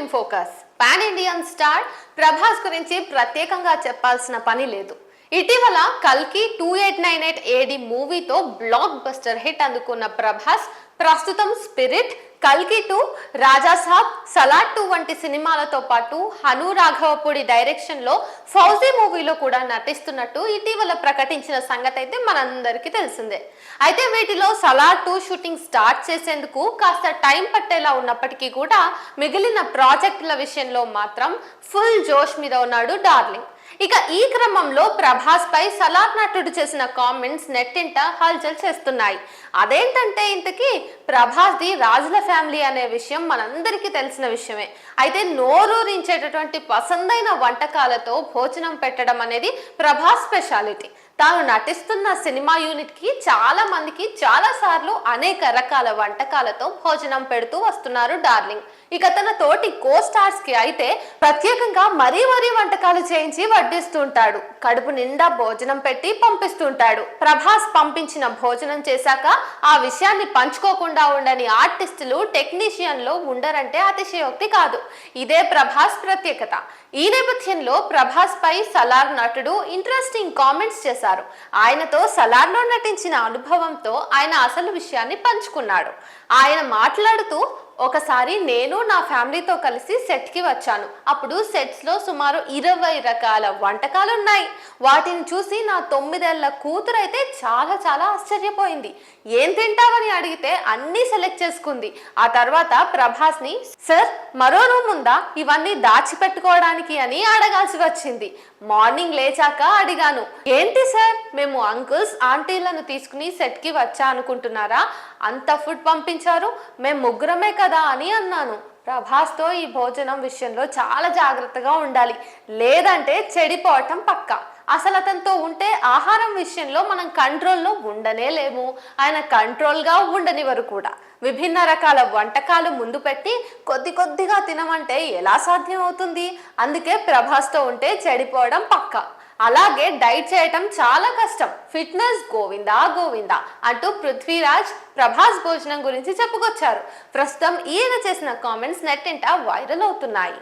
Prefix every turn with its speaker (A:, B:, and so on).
A: Film focus. Pan Indian star Prabhas గురించి ప్రత్యేకంగా చెప్పాల్సిన పని లేదు. ఇటీవల కల్కి 2898 ఏడి మూవీతో బ్లాక్ బస్టర్ హిట్ అందుకున్న ప్రభాస్ ప్రస్తుతం స్పిరిట్, కల్కి 2, రాజా సాబ్, సలార్ 2 వంటి సినిమాలతో పాటు హను రాఘవపూడి డైరెక్షన్ లో ఫౌజీ మూవీలో కూడా నటిస్తున్నట్టు ఇటీవల ప్రకటించిన సంగతి అయితే మనందరికీ తెలిసిందే. అయితే వీటిలో సలార్ 2 షూటింగ్ స్టార్ట్ చేసేందుకు కాస్త టైం పట్టేలా ఉన్నప్పటికీ కూడా మిగిలిన ప్రాజెక్టుల విషయంలో మాత్రం ఫుల్ జోష్ మీద ఉన్నాడు డార్లింగ్. ఇక ఈ క్రమంలో ప్రభాస్ పై సలార్ నటుడు చేసిన కామెంట్స్ నెట్టింట హల్చల్ చేస్తున్నాయి. అదేంటంటే ఇంతకీ ప్రభాస్ ది రాజుల ఫ్యామిలీ అనే విషయం మనందరికీ తెలిసిన విషయమే. అయితే నోరూరించేటటువంటి పసందైన వంటకాలతో భోజనం పెట్టడం అనేది ప్రభాస్ స్పెషాలిటీ. తాను నటిస్తున్న సినిమా యూనిట్ కి చాలా మందికి చాలా సార్లు అనేక రకాల వంటకాలతో భోజనం పెడుతూ వస్తున్నారు డార్లింగ్. ఇక తన తోటి కో స్టార్స్ కి అయితే ప్రత్యేకంగా మరీ వంటకాలు చేయించి వడ్డిస్తుంటాడు. కడుపు నిండా భోజనం పెట్టి పంపిస్తుంటాడు. ప్రభాస్ పంపించిన భోజనం చేశాక ఆ విషయాన్ని పంచుకోకుండా ఉండని ఆర్టిస్టులు, టెక్నీషియన్లు ఉండరంటే అతిశయోక్తి కాదు. ఇదే ప్రభాస్ ప్రత్యేకత. ఈ నేపథ్యంలో ప్రభాస్ పై సలార్ నటుడు ఇంట్రెస్టింగ్ కామెంట్స్ చేశారు. ఆయనతో సలార్లో నటించిన అనుభవంతో ఆయన అసలు విషయాన్ని పంచుకున్నాడు. ఆయన మాట్లాడుతూ, ఒకసారి నేను నా ఫ్యామిలీతో కలిసి సెట్కి వచ్చాను. అప్పుడు సెట్స్లో సుమారు 20 రకాల వంటకాలు ఉన్నాయి. వాటిని చూసి నా 9 ఏళ్ల కూతురు అయితే చాలా ఆశ్చర్యపోయింది. ఏం తింటావని అడిగితే అన్నీ సెలెక్ట్ చేసుకుంది. ఆ తర్వాత ప్రభాస్ని, సార్ మరో రూమ్ ఉందా ఇవన్నీ దాచిపెట్టుకోవడానికి అని అడగాల్సి వచ్చింది. మార్నింగ్ లేచాక అడిగాను, ఏంటి సార్ మేము అంకుల్స్ ఆంటీలను తీసుకుని సెట్కి వచ్చా అనుకుంటున్నారా? అంత ఫుడ్ పంపించారు, మేము ముగ్గురమే కదా అని అన్నాను. ప్రభాస్తో ఈ భోజనం విషయంలో చాలా జాగ్రత్తగా ఉండాలి, లేదంటే చెడిపోవటం పక్కా. అసలు అతనితో ఉంటే ఆహారం విషయంలో మనం కంట్రోల్లో ఉండనే లేము, ఆయన కంట్రోల్గా ఉండనివ్వరు కూడా. విభిన్న రకాల వంటకాలు ముందు పెట్టి కొద్దిగా తినమంటే ఎలా సాధ్యం అవుతుంది? అందుకే ప్రభాస్తో ఉంటే చెడిపోవడం పక్కా. అలాగే డైట్ చేయటం చాలా కష్టం. ఫిట్నెస్ గోవిందా అంటూ పృథ్వీరాజ్ ప్రభాస్ భోజనం గురించి చెప్పుకొచ్చారు. ప్రస్తుతం ఈయన చేసిన కామెంట్స్ నెట్టింట వైరల్ అవుతున్నాయి.